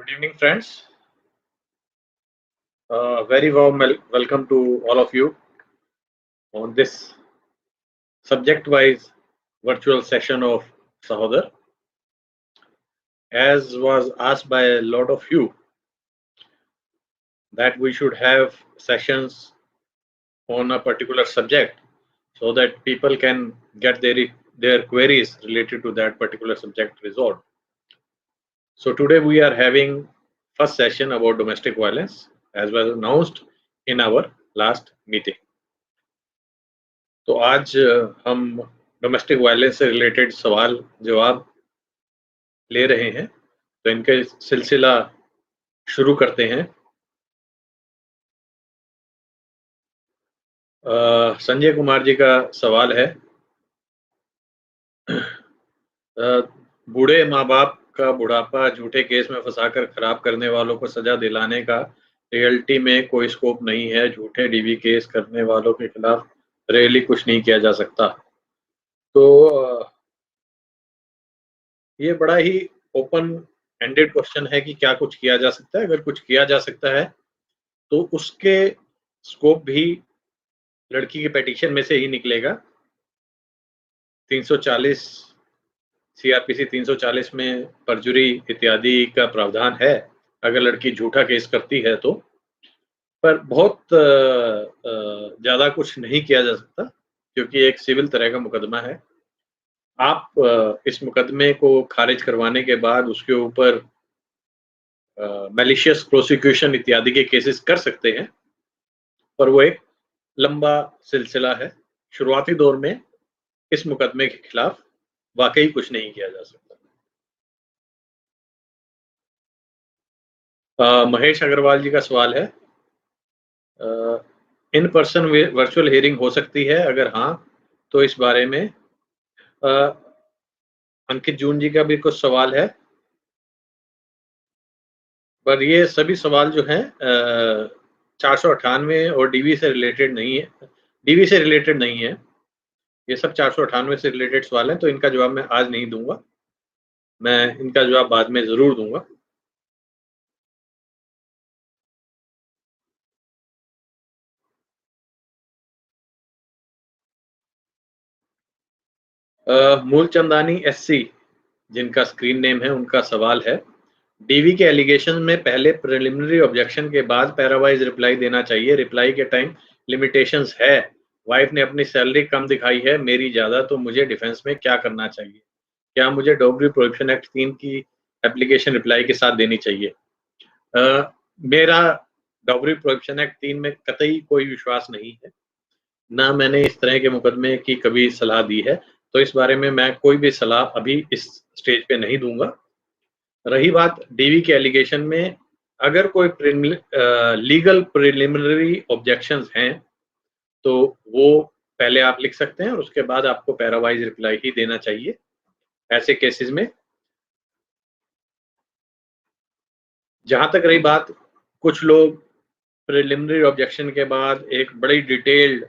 Good evening, friends. Very warm welcome to all of you on this subject-wise virtual session of Sahodar. As was asked by a lot of you, that we should have sessions on a particular subject so that people can get their queries related to that particular subject resolved. So today we are having first session about domestic violence as was announced in our last meeting. तो आज हम domestic violence से related सवाल जवाब ले रहे हैं, तो इनके सिलसिला शुरू करते हैं। संजय कुमार जी का सवाल है, बूढ़े माँ बाप का बुढ़ापा झूठे केस में फंसाकर खराब करने वालों को सजा दिलाने का रियलिटी में कोई स्कोप नहीं है। झूठे डीवी केस करने वालों के खिलाफ रियली कुछ नहीं किया जा सकता। तो ये बड़ा ही ओपन एंडेड क्वेश्चन है कि क्या कुछ किया जा सकता है। अगर कुछ किया जा सकता है तो उसके स्कोप भी लड़की के पेटिशन में से ही निकलेगा। 340 सीआरपीसी 340 में परजुरी इत्यादि का प्रावधान है अगर लड़की झूठा केस करती है तो, पर बहुत ज्यादा कुछ नहीं किया जा सकता क्योंकि एक सिविल तरह का मुकदमा है। आप इस मुकदमे को खारिज करवाने के बाद उसके ऊपर मैलिशियस प्रोसिक्यूशन इत्यादि के केसेस कर सकते हैं, पर वो एक लंबा सिलसिला है। शुरुआती दौर में इस मुकदमे के खिलाफ वाकई कुछ नहीं किया जा सकता। महेश अग्रवाल जी का सवाल है, इन पर्सन वर्चुअल हियरिंग हो सकती है? अगर हाँ तो इस बारे में। अंकित जून जी का भी कुछ सवाल है, पर ये सभी सवाल जो हैं 498 और डीवी से रिलेटेड नहीं है। ये सब 498 से रिलेटेड सवाल हैं, तो इनका जवाब मैं आज नहीं दूंगा, मैं इनका जवाब बाद में जरूर दूंगा। मूलचंदानी एससी जिनका स्क्रीन नेम है, उनका सवाल है, डीवी के एलिगेशन में पहले प्रिलिमिनरी ऑब्जेक्शन के बाद पैरावाइज रिप्लाई देना चाहिए। रिप्लाई के टाइम लिमिटेशंस है। वाइफ ने अपनी सैलरी कम दिखाई है, मेरी ज्यादा, तो मुझे डिफेंस में क्या करना चाहिए? क्या मुझे डॉवरी प्रोहिबिशन एक्ट 3 की एप्लीकेशन रिप्लाई के साथ देनी चाहिए? मेरा डॉवरी प्रोहिबिशन एक्ट 3 में कतई कोई विश्वास नहीं है, ना मैंने इस तरह के मुकदमे की कभी सलाह दी है, तो इस बारे में मैं कोई भी सलाह अभी इस स्टेज पे नहीं दूंगा। रही बात डीवी के एलिगेशन में, अगर कोई लीगल प्रिलिमिनरी ऑब्जेक्शंस हैं तो वो पहले आप लिख सकते हैं और उसके बाद आपको पैरावाइज रिप्लाई ही देना चाहिए ऐसे केसेस में। जहां तक रही बात, कुछ लोग प्रिलिमिनरी ऑब्जेक्शन के बाद एक बड़ी detailed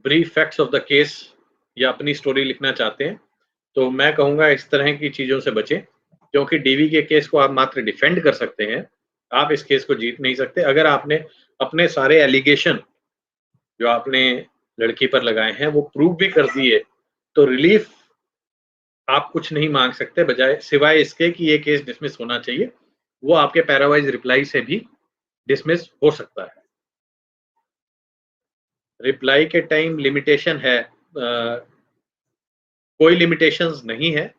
brief facts of the case या अपनी स्टोरी लिखना चाहते हैं, तो मैं कहूंगा इस तरह की चीजों से बचें, क्योंकि डीवी के केस को आप मात्र डिफेंड कर सकते हैं, आप इस केस को जीत नहीं सकते। अगर आपने अपने सारे एलिगेशन जो आपने लड़की पर लगाए हैं वो प्रूव भी कर दिए, तो रिलीफ आप कुछ नहीं मांग सकते, बजाय सिवाय इसके कि ये केस डिसमिस होना चाहिए। वो आपके पैरावाइज रिप्लाई से भी डिसमिस हो सकता है। रिप्लाई के टाइम लिमिटेशन है, कोई लिमिटेशंस नहीं है।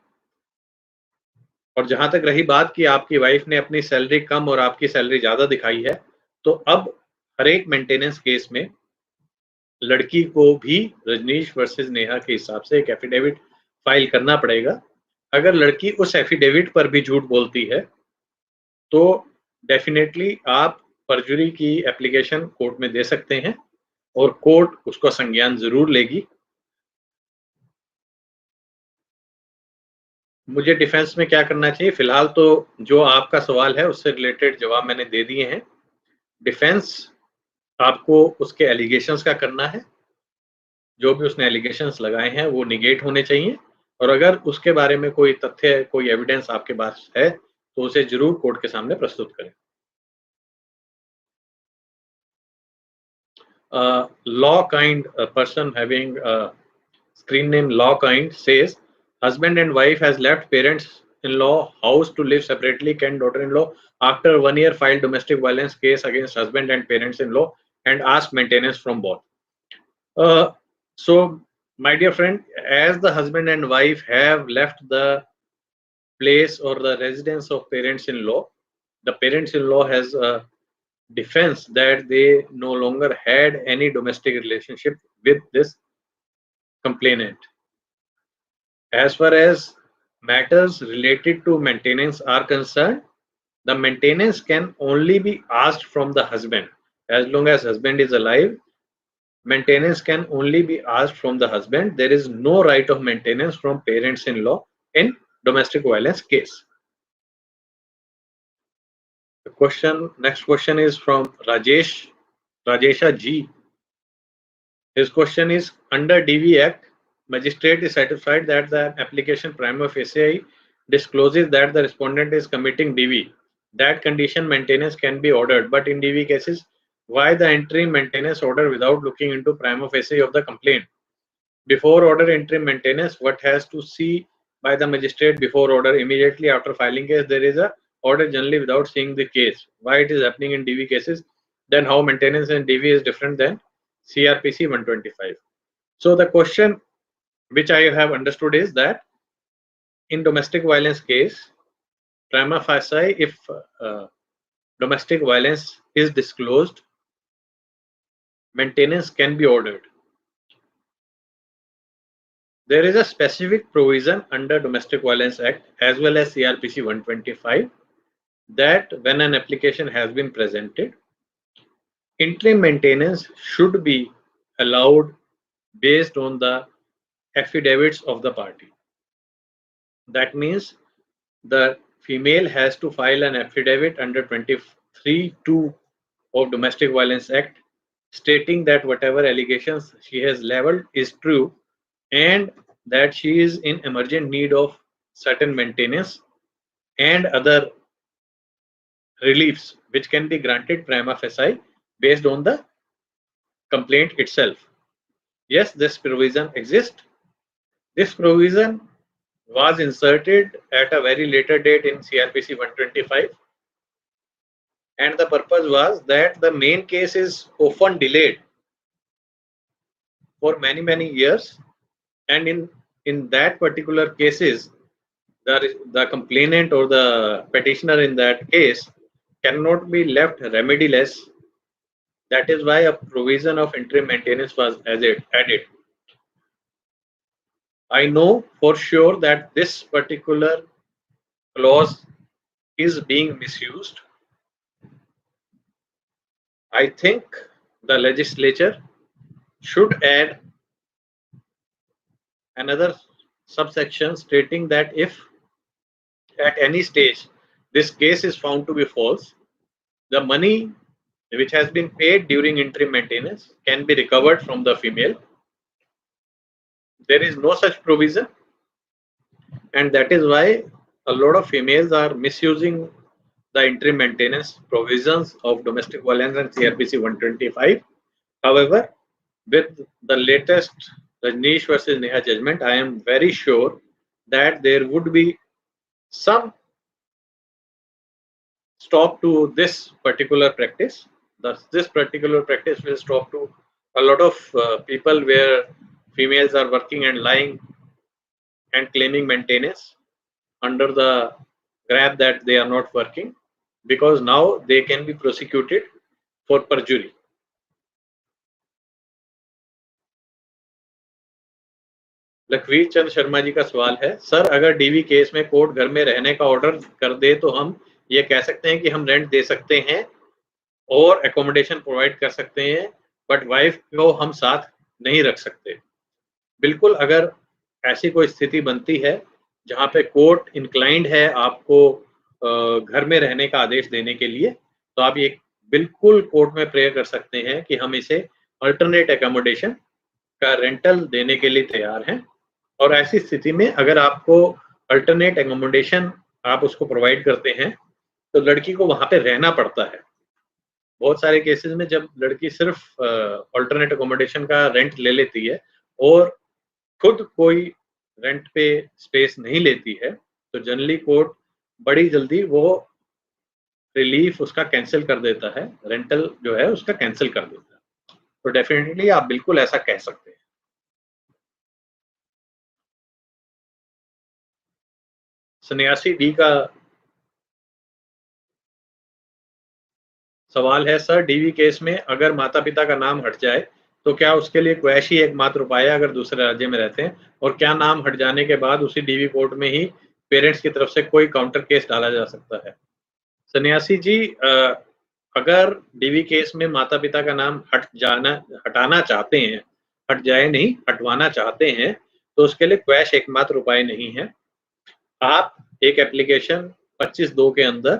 और जहां तक रही बात कि आपकी वाइफ ने अपनी सैलरी कम और आपकी सैलरी ज्यादा दिखाई है, तो अब हर एक मेंटेनेंस केस में लड़की को भी रजनीश वर्सेस नेहा के हिसाब से एक एफिडेविट फाइल करना पड़ेगा। अगर लड़की उस एफिडेविट पर भी झूठ बोलती है तो डेफिनेटली आप परजुरी की एप्लीकेशन कोर्ट में दे सकते हैं और कोर्ट उसको संज्ञान जरूर लेगी। मुझे डिफेंस में क्या करना चाहिए? फिलहाल तो जो आपका सवाल है उससे रिलेटेड जवाब मैंने दे दिए हैं। डिफेंस आपको उसके एलिगेशंस का करना है, जो भी उसने एलिगेशंस लगाए हैं वो निगेट होने चाहिए, और अगर उसके बारे में कोई तथ्य, कोई एविडेंस आपके पास है तो उसे जरूर कोर्ट के सामने प्रस्तुत करें। Law kind, a person having a screen name Law kind says, husband and wife has left parents-in-law house to live separately. Can daughter-in-law, after 1 year, file domestic violence case against husband and parents-in-law and ask maintenance from both? So, my dear friend, as the husband and wife have left the place or the residence of parents-in-law, the parents-in-law has a defense that they no longer had any domestic relationship with this complainant. As far as matters related to maintenance are concerned, the maintenance can only be asked from the husband. As long as husband is alive, maintenance can only be asked from the husband. There is no right of maintenance from parents-in-law in domestic violence case. Next question is from Rajesha G. His question is, under DV Act, magistrate is satisfied that the application prima facie discloses that the respondent is committing DV. That condition maintenance can be ordered, but in DV cases, why the interim maintenance order without looking into prima facie of the complaint? Before order interim maintenance, what has to see by the magistrate before order immediately after filing case, there is a order generally without seeing the case. Why it is happening in DV cases? Then how maintenance in DV is different than CRPC 125. So the question which I have understood is that in domestic violence case, prima facie, if domestic violence is disclosed, maintenance can be ordered. There is a specific provision under Domestic Violence Act as well as CRPC 125 that when an application has been presented, interim maintenance should be allowed based on the affidavits of the party. That means the female has to file an affidavit under 23(2) of Domestic Violence Act stating that whatever allegations she has leveled is true and that she is in emergent need of certain maintenance and other reliefs which can be granted prima facie based on the complaint itself. Yes, this provision exists. This provision was inserted at a very later date in CRPC 125, and the purpose was that the main case is often delayed for many years, and in that particular cases the complainant or the petitioner in that case cannot be left remediless. That is why a provision of interim maintenance was added. I know for sure that this particular clause is being misused. I think the legislature should add another subsection stating that if at any stage this case is found to be false, the money which has been paid during interim maintenance can be recovered from the female. There is no such provision, and that is why a lot of females are misusing the interim maintenance provisions of domestic violence and CRPC 125. However, with the latest Rajneesh versus Neha judgment, I am very sure that there would be some stop to this particular practice. Thus, this particular practice will stop to a lot of people where females are working and lying and claiming maintenance under the grab that they are not working, because now they can be prosecuted for perjury. Lakhvir Chand Sharma ji का सवाल है, sir अगर DV case में court घर में रहने का order कर दे तो हम ये कह सकते हैं कि हम रेंट दे सकते हैं और एकोमोडेशन प्रोवाइड कर सकते हैं, बट वाइफ को हम साथ नहीं रख सकते? बिल्कुल, अगर ऐसी कोई स्थिति बनती है जहां पे कोर्ट इंक्लाइंड है आपको घर में रहने का आदेश देने के लिए, तो आप ये बिल्कुल कोर्ट में प्रेयर कर सकते हैं कि हम इसे अल्टरनेट एकोमोडेशन का रेंटल देने के लिए तैयार हैं। और ऐसी स्थिति में अगर आपको अल्टरनेट एकोमोडेशन आप उसको प्रोवाइड करते हैं तो लड़की को वहां पे रहना पड़ता है। बहुत सारे केसेस में जब लड़की सिर्फ अल्टरनेट अकोमोडेशन का रेंट ले लेती है और खुद कोई रेंट पे स्पेस नहीं लेती है, तो जनरली कोर्ट बड़ी जल्दी वो रिलीफ उसका कैंसिल कर देता है, रेंटल जो है उसका कैंसिल कर देता है। तो डेफिनेटली आप बिल्कुल ऐसा कह सकते हैं। सन्यासी डी का सवाल है, सर डीवी केस में अगर माता पिता का नाम हट जाए तो क्या उसके लिए क्वैश ही एकमात्र उपाय है अगर दूसरे राज्य में रहते हैं, और क्या नाम हट जाने के बाद उसी डीवी कोर्ट में ही पेरेंट्स की तरफ से कोई काउंटर केस डाला जा सकता है? सन्यासी जी, अगर डीवी केस में माता पिता का नाम हटाना चाहते हैं, हट जाए नहीं, हटवाना चाहते हैं, तो उसके लिए क्वैश एकमात्र उपाय नहीं है। आप एक एप्लीकेशन 25(2) के अंदर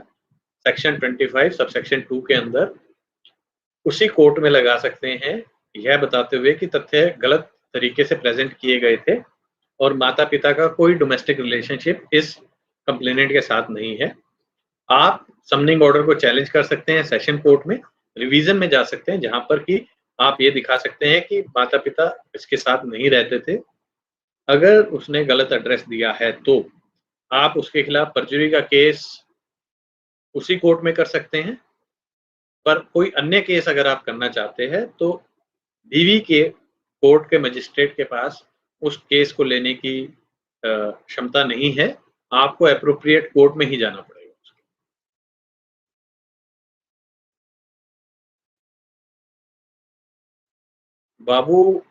सेक्शन 25 सबसेक्शन 2 के अंदर उसी कोर्ट में लगा सकते हैं, यह बताते हुए कि तथ्य गलत तरीके से प्रेजेंट किए गए थे और माता पिता का कोई डोमेस्टिक रिलेशनशिप इस कंप्लेनेंट के साथ नहीं है। आप समनिंग ऑर्डर को चैलेंज कर सकते हैं सेशन कोर्ट में, रिवीजन में जा सकते हैं जहां पर कि आप ये दिखा सकते हैं कि माता पिता इसके साथ नहीं रहते थे। अगर उसने गलत एड्रेस दिया है तो आप उसके खिलाफ परजुरी का केस उसी कोर्ट में कर सकते हैं। पर कोई अन्य केस अगर आप करना चाहते हैं तो डीवी के कोर्ट के मजिस्ट्रेट के पास उस केस को लेने की क्षमता नहीं है, आपको एप्रोप्रिएट कोर्ट में ही जाना पड़ेगा। Babu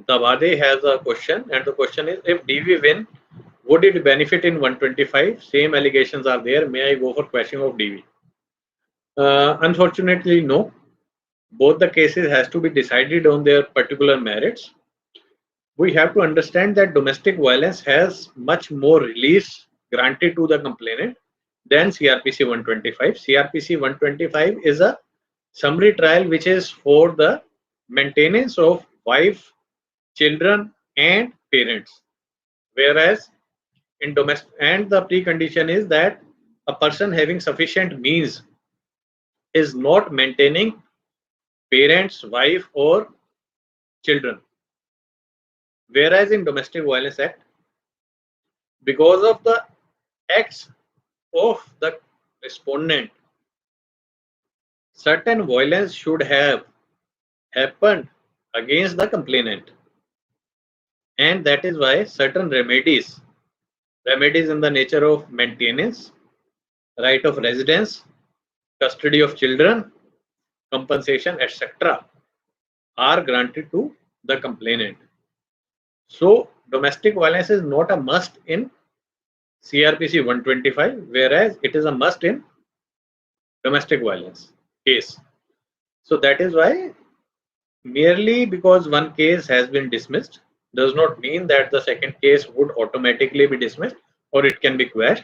Dabade has a question, and the question is, if DV win, would it benefit in 125? Same allegations are there. May I go for quashing of DV? Unfortunately, no. Both the cases has to be decided on their particular merits. We have to understand that domestic violence has much more release granted to the complainant than CRPC 125. CRPC 125 is a summary trial which is for the maintenance of wife, children and parents, whereas in domestic, and the precondition is that a person having sufficient means is not maintaining parents, wife or children, whereas in domestic violence act, because of the acts of the respondent, certain violence should have happened against the complainant, and that is why certain remedies in the nature of maintenance, right of residence, custody of children, compensation, etc. are granted to the complainant. So domestic violence is not a must in CRPC 125, whereas it is a must in domestic violence case. So that is why merely because one case has been dismissed does not mean that the second case would automatically be dismissed or it can be quashed.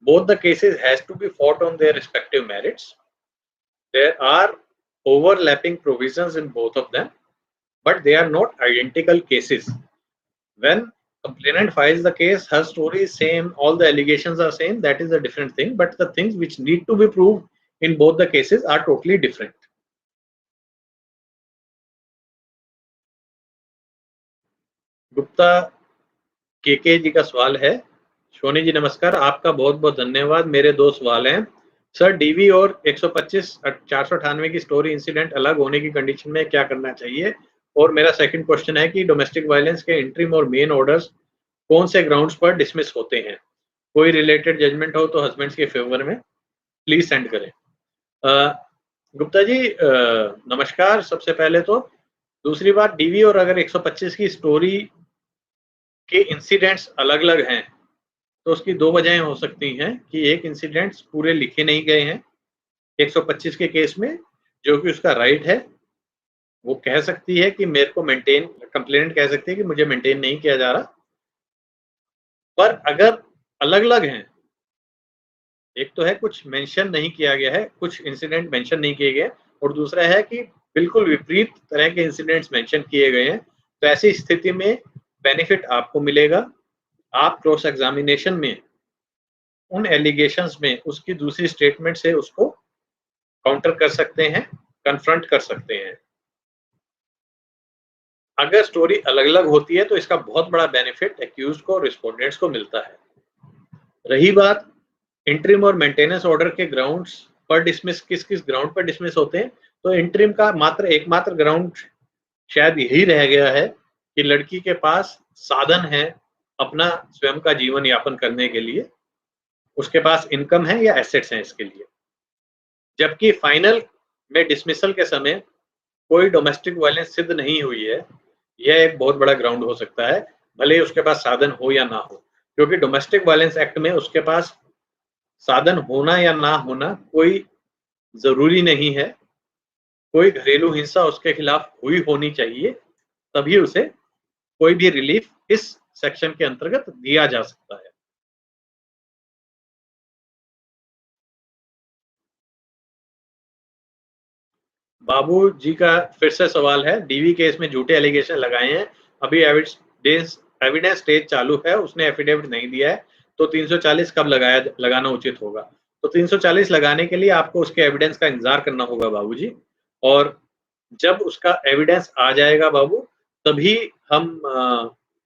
Both the cases has to be fought on their respective merits. There are overlapping provisions in both of them, but they are not identical cases. When complainant files the case, her story is same, all the allegations are same, that is a different thing, but the things which need to be proved in both the cases are totally different. Gupta KK जी का सवाल है, सोनी जी नमस्कार, आपका बहुत बहुत धन्यवाद। मेरे दो सवाल हैं। सर डीवी और 125 498 की स्टोरी इंसिडेंट अलग होने की कंडीशन में क्या करना चाहिए? और मेरा सेकंड क्वेश्चन है कि डोमेस्टिक वायलेंस के इंटरिम और मेन ऑर्डर्स कौन से ग्राउंड्स पर डिसमिस होते हैं? कोई रिलेटेड जजमेंट हो तो हस्बैंड्स के फेवर में प्लीज सेंड करें। गुप्ता जी नमस्कार सबसे पहले तो। दूसरी बात, डीवी और अगर 125 की स्टोरी के इंसिडेंट्स अलग अलग हैं तो उसकी दो वजहें हो सकती हैं कि एक इंसिडेंट्स पूरे लिखे नहीं गए हैं 125 के केस में, जो कि उसका राइट है। वो कह सकती है कि मेरे को मेंटेन, कंप्लेनेंट कह सकती है कि मुझे मेंटेन नहीं किया जा रहा। पर अगर अलग अलग हैं, एक तो है कुछ मेंशन नहीं किया गया है, कुछ इंसिडेंट मेंशन नहीं किए गए, और दूसरा है कि बिल्कुल विपरीत तरह के इंसिडेंट्स मेंशन किए गए हैं, तो ऐसी स्थिति में बेनिफिट आपको मिलेगा। आप क्रॉस एग्जामिनेशन में उन एलिगेशंस में उसकी दूसरी स्टेटमेंट से उसको काउंटर कर सकते हैं, कन्फ्रंट कर सकते हैं। अगर स्टोरी अलग-अलग होती है तो इसका बहुत बड़ा बेनिफिट एक्यूज्ड को, रिस्पोंडेंट्स को मिलता है। रही बात इंटरिम और मेंटेनेंस ऑर्डर के ग्राउंड्स पर डिसमिस किस-किस ग्राउंड पर डिसमिस होते हैं, तो इंटरिम का एकमात्र ग्राउंड शायद यही रह गया है कि लड़की के पास साधन है अपना स्वयं का जीवन यापन करने के लिए, उसके पास इनकम है या एसेट्स हैं इसके लिए। जबकि फाइनल में डिसमिसल के समय कोई डोमेस्टिक वायलेंस सिद्ध नहीं हुई है, यह एक बहुत बड़ा ग्राउंड हो सकता है, भले ही उसके पास साधन हो या ना हो, क्योंकि डोमेस्टिक वायलेंस एक्ट में उसके पास साधन होना या ना होना कोई जरूरी नहीं है। कोई घरेलू हिंसा उसके खिलाफ हुई होनी चाहिए, तभी उसे कोई भी रिलीफ इस सेक्शन के अंतर्गत दिया जा सकता है। बाबू जी का फिर से सवाल है, डीवी केस में झूठे एलिगेशन लगाए हैं, अभी एविडेंस स्टेज चालू है, उसने एफिडेविट नहीं दिया है, तो 340 कब लगाना उचित होगा? तो 340 लगाने के लिए आपको उसके एविडेंस का इंतजार करना होगा बाबूजी, और जब उसका एविडेंस आ जाएगा बाबू, तभी हम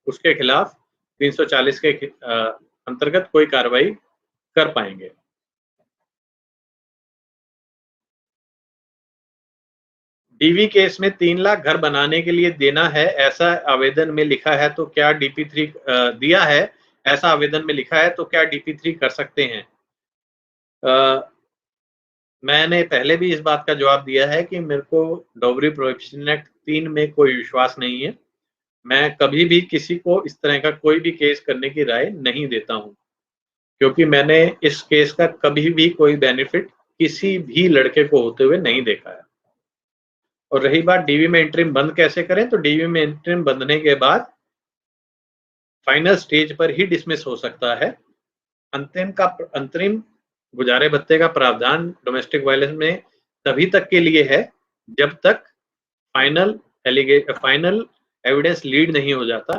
उसके खिलाफ 340 के अंतर्गत कोई कार्रवाई कर पाएंगे। डीवी केस में 3 लाख घर बनाने के लिए देना है, ऐसा आवेदन में लिखा है, तो क्या डीपी3 दिया है, ऐसा आवेदन में लिखा है, तो क्या डीपी3 कर सकते हैं? मैंने पहले भी इस बात का जवाब दिया है कि मेरे को डॉवरी प्रोहिबिशन एक्ट 3 में कोई विश्वास नहीं है। मैं कभी भी किसी को इस तरह का कोई भी केस करने की राय नहीं देता हूँ, क्योंकि मैंने इस केस का कभी भी कोई बेनिफिट किसी भी लड़के को होते हुए नहीं देखा है। और रही बात डीवी में इंटरिम बंद कैसे करें, तो डीवी में इंटरिम बंधने के बाद फाइनल स्टेज पर ही डिसमिस हो सकता है। अंतरिम गुजारे भत्ते का प्रावधान डोमेस्टिक वायलेंस में तभी तक के लिए है जब तक फाइनल एविडेंस लीड नहीं हो जाता।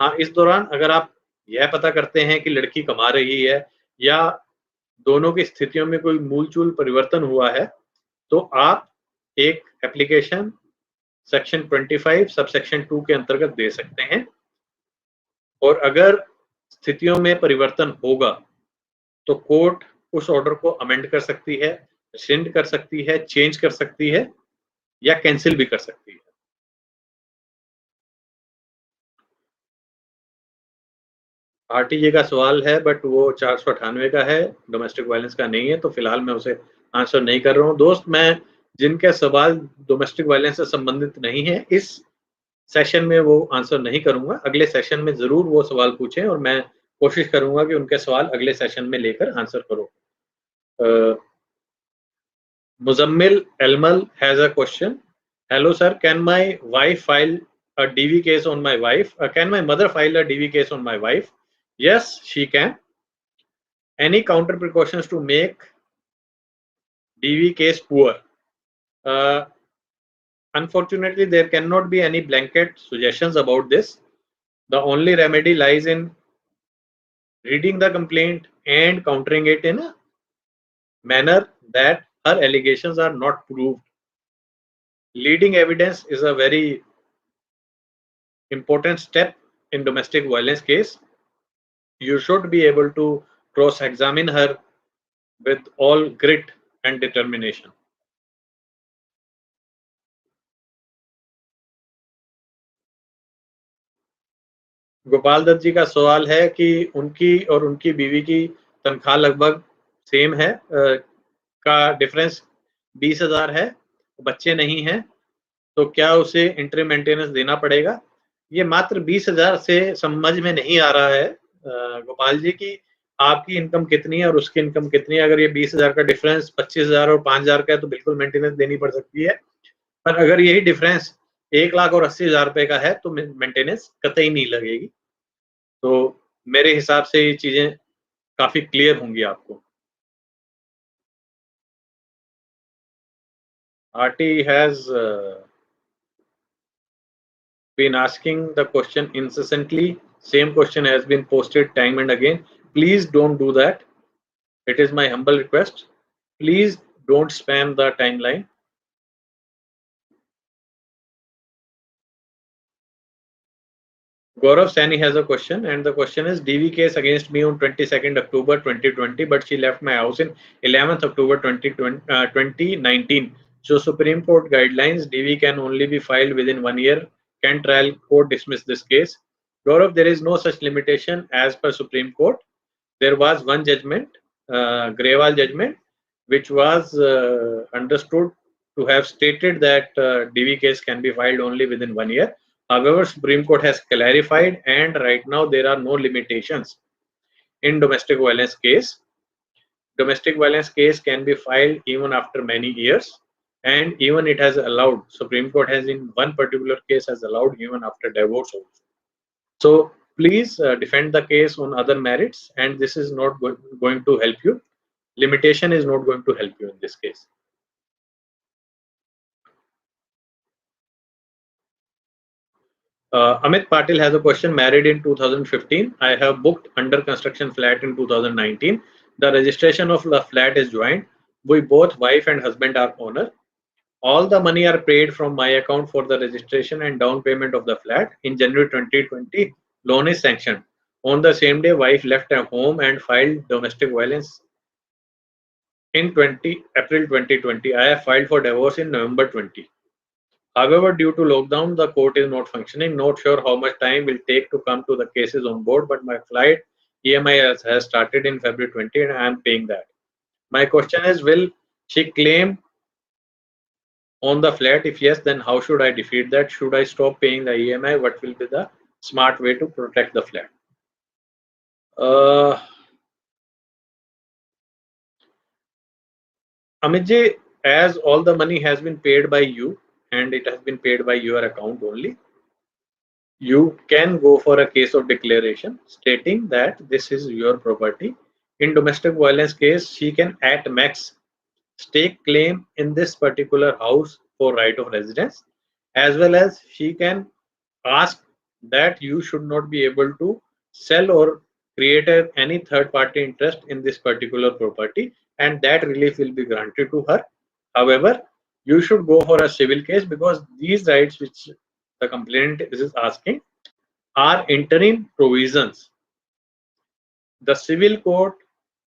हाँ, इस दौरान अगर आप यह पता करते हैं कि लड़की कमा रही है या दोनों की स्थितियों में कोई मूलचूल परिवर्तन हुआ है, तो आप एक एप्लीकेशन सेक्शन 25 सबसेक्शन 2 के अंतर्गत दे सकते हैं, और अगर स्थितियों में परिवर्तन होगा तो कोर्ट उस ऑर्डर को अमेंड कर सकती है, रिसेंड कर सकती है, चेंज कर सकती है या कैंसिल भी कर सकती है। आरटीजे का सवाल है, बट वो 498 का है, डोमेस्टिक वायलेंस का नहीं है, तो फिलहाल मैं उसे आंसर नहीं कर रहा हूँ। दोस्त, मैं जिनके सवाल डोमेस्टिक वायलेंस से संबंधित नहीं है, इस सेशन में वो आंसर नहीं करूंगा। अगले सेशन में जरूर वो सवाल पूछें और मैं कोशिश करूंगा कि उनके सवाल अगले सेशन में लेकर आंसर करो। Muzammil Elmal has a question. Hello, sir. Can my wife file a DV case on my wife? Can my mother file a DV case on my wife? Yes, she can. Any counter precautions to make DV case poor? Uh, Unfortunately, there cannot be any blanket suggestions about this. The only remedy lies in reading the complaint and countering it in a manner that her allegations are not proved. Leading evidence is a very important step in domestic violence case. You should be able to cross-examine her with all grit and determination. Gopal Dutt जी का सवाल है कि उनकी और उनकी बीवी की तनख्वाह लगभग सेम है, का डिफरेंस 20,000 है, बच्चे नहीं हैं, तो क्या उसे इंटरिम मेंटेनेंस देना पड़ेगा? ये मात्र 20,000 से समझ में नहीं आ रहा है गोपाल जी की आपकी इनकम कितनी है और उसकी इनकम कितनी है। अगर ये 20,000 का डिफरेंस 25,000 और 5,000 का है तो बिल्कुल मेंटेनेंस देनी पड़ सकती है, पर अगर यही डिफरेंस 1,00,000 और 80,000 रुपए का है तो मेंटेनेंस कतई नहीं लगेगी। तो मेरे हिसाब से ये चीजें काफी क्लियर होंगी आपको। RT has been asking the question incessantly. Same question has been posted time and again. Please don't do that. It is my humble request. Please don't spam the timeline. Gaurav Sani has a question, and the question is: DV case against me on 22nd October 2020, but she left my house in 11th October 2019. So Supreme Court guidelines: DV can only be filed within 1 year. Can trial court dismiss this case? Gaurav, there is no such limitation as per Supreme Court. There was one judgment, Grewal judgment, which was understood to have stated that DV case can be filed only within 1 year. However, Supreme Court has clarified, and right now there are no limitations in domestic violence case. Domestic violence case can be filed even after many years, and even it has allowed, Supreme Court has in one particular case has allowed even after divorce also. So please defend the case on other merits, and this is not going to help you. Limitation is not going to help you in this case. Amit Patil has a question. Married in 2015. I have booked under construction flat in 2019. The registration of the flat is joint. We both, wife and husband, are owner. All the money are paid from my account for the registration and down payment of the flat. In January 2020, loan is sanctioned. On the same day, wife left her home and filed domestic violence in April 2020. I have filed for divorce in November 20. However, due to lockdown, the court is not functioning. Not sure how much time will take to come to the cases on board, but my flight EMI has started in February 20 and I am paying that. My question is, will she claim on the flat? If yes, then how should I defeat that? Should I stop paying the EMI? What will be the smart way to protect the flat? Amitji, as all the money has been paid by you and it has been paid by your account only, you can go for a case of declaration stating that this is your property. In domestic violence case, she can at max stake claim in this particular house for right of residence, as well as she can ask that you should not be able to sell or create any third party interest in this particular property, and that relief will be granted to her. However, you should go for a civil case because these rights which the complainant is asking are interim provisions. The civil court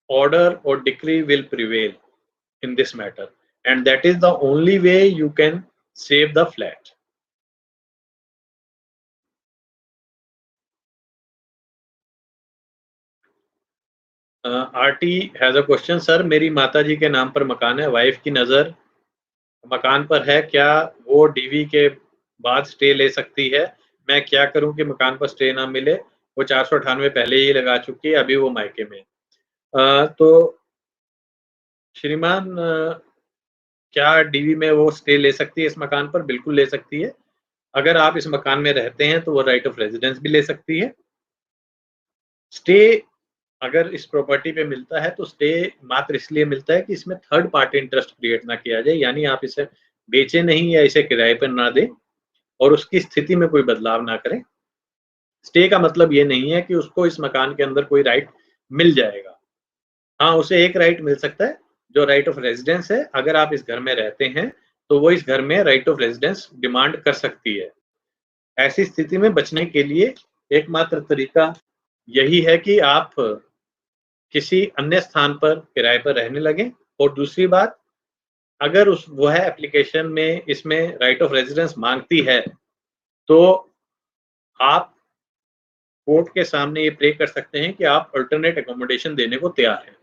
order or decree will prevail in this matter, and that is the only way you can save the flat. RT has a question. Sir, मेरी माताजी के नाम पर मकान है, wife की नज़र मकान पर है, क्या वो डीवी के बाद स्टे ले सकती है? मैं क्या करूं कि मकान पर स्टे ना मिले? वो 498 पहले ही लगा चुकी है, अभी वो मायके में. तो श्रीमान, क्या डीवी में वो स्टे ले सकती है इस मकान पर? बिल्कुल ले सकती है. अगर आप इस मकान में रहते हैं तो वो राइट ऑफ रेजिडेंस भी ले सकती है. स्टे अगर इस प्रॉपर्टी पे मिलता है तो स्टे मात्र इसलिए मिलता है कि इसमें थर्ड पार्टी इंटरेस्ट क्रिएट ना किया जाए, यानी आप इसे बेचे नहीं या इसे किराए पर ना दें और उसकी स्थिति में कोई बदलाव ना करें. स्टे का मतलब ये नहीं है कि उसको इस मकान के अंदर कोई राइट मिल जाएगा. हाँ, उसे एक राइट मिल सकता है जो राइट ऑफ रेजिडेंस है. अगर आप इस घर में रहते हैं तो वो इस घर में राइट ऑफ रेजिडेंस डिमांड कर सकती है. ऐसी स्थिति में बचने के लिए एकमात्र तरीका यही है कि आप किसी अन्य स्थान पर किराए पर रहने लगें. और दूसरी बात, अगर उस वह एप्लीकेशन में इसमें राइट ऑफ रेजिडेंस मांगती है तो आप कोर्ट के सामने ये प्रे कर सकते हैं कि आप अल्टरनेट एकोमोडेशन देने को तैयार हैं.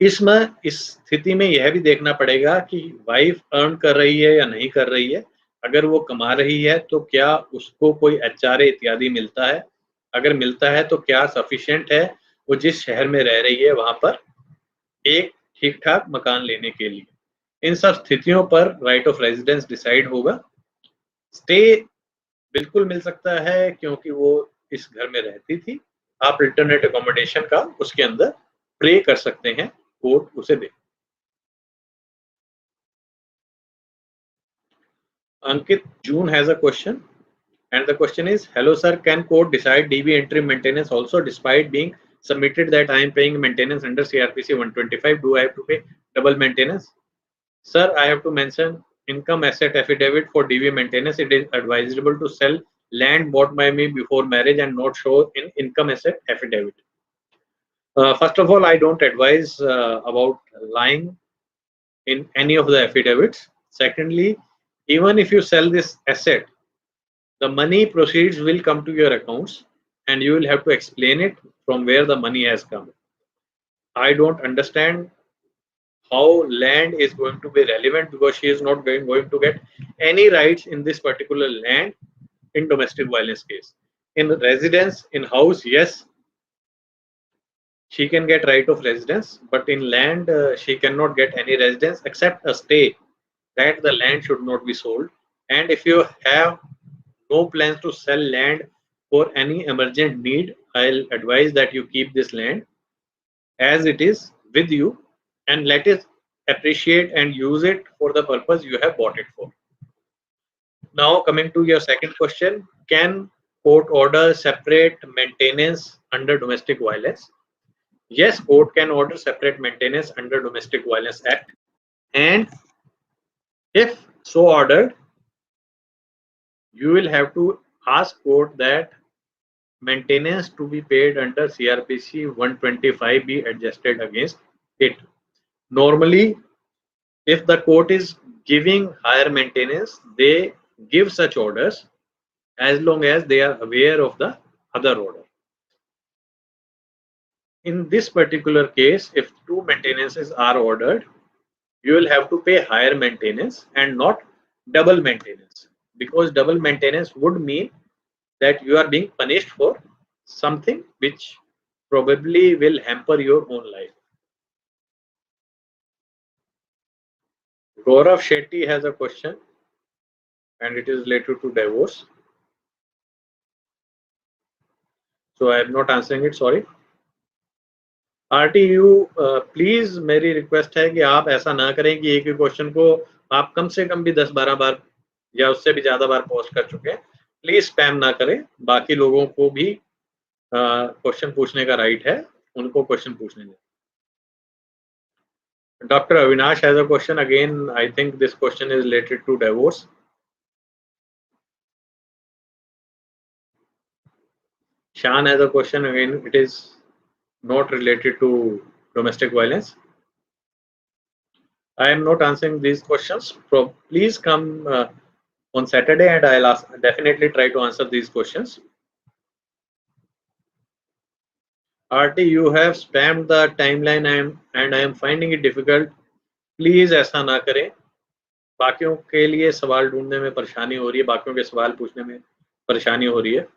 इसमें इस स्थिति में यह भी देखना पड़ेगा कि वाइफ अर्न कर रही है या नहीं कर रही है. अगर वो कमा रही है तो क्या उसको कोई एचआरए इत्यादि मिलता है? अगर मिलता है तो क्या सफिशिएंट है वो जिस शहर में रह रही है वहां पर एक ठीक ठाक मकान लेने के लिए? इन सब स्थितियों पर राइट ऑफ रेजिडेंस डिसाइड होगा. स्टे बिल्कुल मिल सकता है क्योंकि वो इस घर में रहती थी. आप अल्टरनेट एकोमोडेशन का उसके अंदर प्रे कर सकते हैं, कोर्ट उसे दे. Ankit June has a question, and the question is, hello sir, can court decide DB entry maintenance also despite being submitted that I am paying maintenance under CRPC 125. Do I have to pay double maintenance? Sir, I have to mention income asset affidavit for DV maintenance. It is advisable to sell land bought by me before marriage and not show in income asset affidavit. First of all, I don't advise about lying in any of the affidavits. Secondly, even if you sell this asset, the money proceeds will come to your accounts and you will have to explain it from where the money has come. I don't understand how land is going to be relevant, because she is not going to get any rights in this particular land in domestic violence case. In residence, in house, yes, she can get right of residence, but in land she cannot get any residence except a stay that the land should not be sold. And if you have no plans to sell land for any emergent need, I'll advise that you keep this land as it is with you and let it appreciate and use it for the purpose you have bought it for. Now coming to your second question, can court order separate maintenance under domestic violence? Yes, court can order separate maintenance under Domestic Violence Act, and if so ordered, you will have to ask court that maintenance to be paid under CRPC 125 be adjusted against it. Normally, if the court is giving higher maintenance, they give such orders as long as they are aware of the other order. In this particular case, if two maintenances are ordered, you will have to pay higher maintenance and not double maintenance, because double maintenance would mean that you are being punished for something which probably will hamper your own life. Gaurav Shetty has a question and it is related to divorce. So I am not answering it, sorry. RTU please मेरी request है कि आप ऐसा ना करें कि एक ही question को आप कम से कम भी 10-12 बार या उससे भी ज्यादा बार पोस्ट कर चुके हैं. प्लीज स्पैम ना करें. बाकी लोगों को भी क्वेश्चन पूछने का राइट है, उनको क्वेश्चन पूछने दें. Dr. Avinash has a question. Again, I think this question is related to divorce. Shan has a question. Again, it is not related to domestic violence. I am not answering these questions. So please come on Saturday and I'll definitely try to answer these questions. RT, you have spammed the timeline and I am finding it difficult. Please ऐसा ना करें. बाकियों के लिए सवाल ढूंढने में परेशानी हो रही है, बाकियों के सवाल पूछने में परेशानी हो रही है.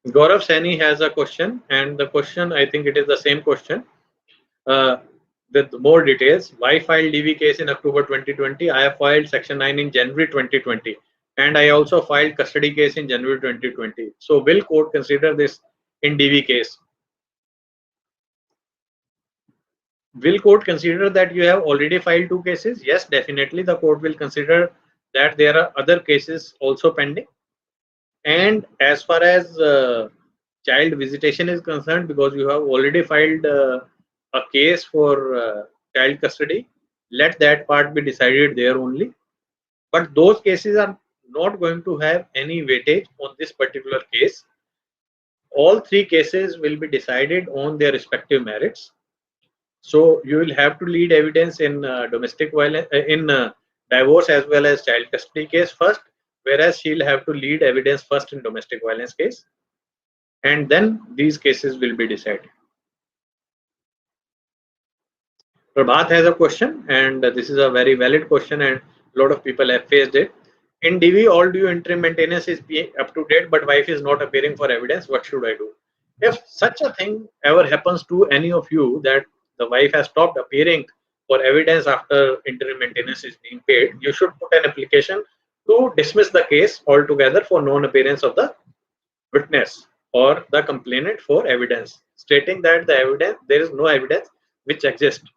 Gaurav Saini has a question, and the question, I think it is the same question with more details. Why file DV case in October 2020? I have filed Section 9 in January 2020, and I also filed custody case in January 2020. So will court consider this in DV case? Will court consider that you have already filed 2 cases? Yes, definitely the court will consider that there are other cases also pending. And as far as child visitation is concerned, because you have already filed a case for child custody, let that part be decided there only. But those cases are not going to have any weightage on this particular case. All 3 cases will be decided on their respective merits. So you will have to lead evidence in domestic violence, divorce as well as child custody case first, whereas she'll have to lead evidence first in domestic violence case, and then these cases will be decided. Prabhat has a question, and this is a very valid question, and a lot of people have faced it. In DV, all due interim maintenance is up to date, but wife is not appearing for evidence. What should I do? If such a thing ever happens to any of you, that the wife has stopped appearing for evidence after interim maintenance is being paid, you should put an application to dismiss the case altogether for non-appearance of the witness or the complainant for evidence, stating that the evidence, there is no evidence which exists.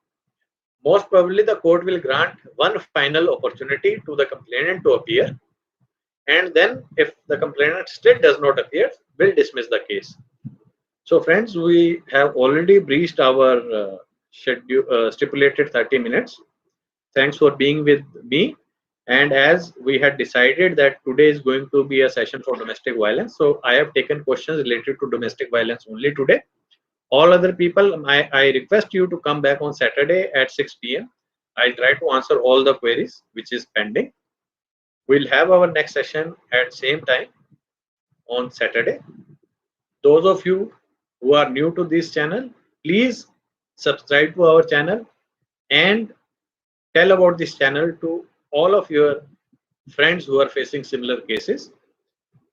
Most probably the court will grant one final opportunity to the complainant to appear, and then if the complainant still does not appear, will dismiss the case. So friends, we have already breached our stipulated 30 minutes. Thanks for being with me. And as we had decided that today is going to be a session for domestic violence, so I have taken questions related to domestic violence only today. All other people, I request you to come back on Saturday at 6 p.m. I'll try to answer all the queries which is pending. We'll have our next session at same time on Saturday. Those of you who are new to this channel, please subscribe to our channel and tell about this channel to all of your friends who are facing similar cases.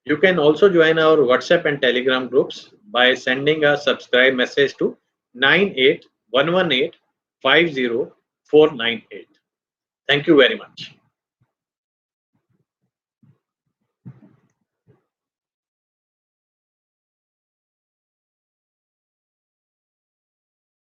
You can also join our WhatsApp and Telegram groups by sending a subscribe message to 98118 50498. Thank you very much.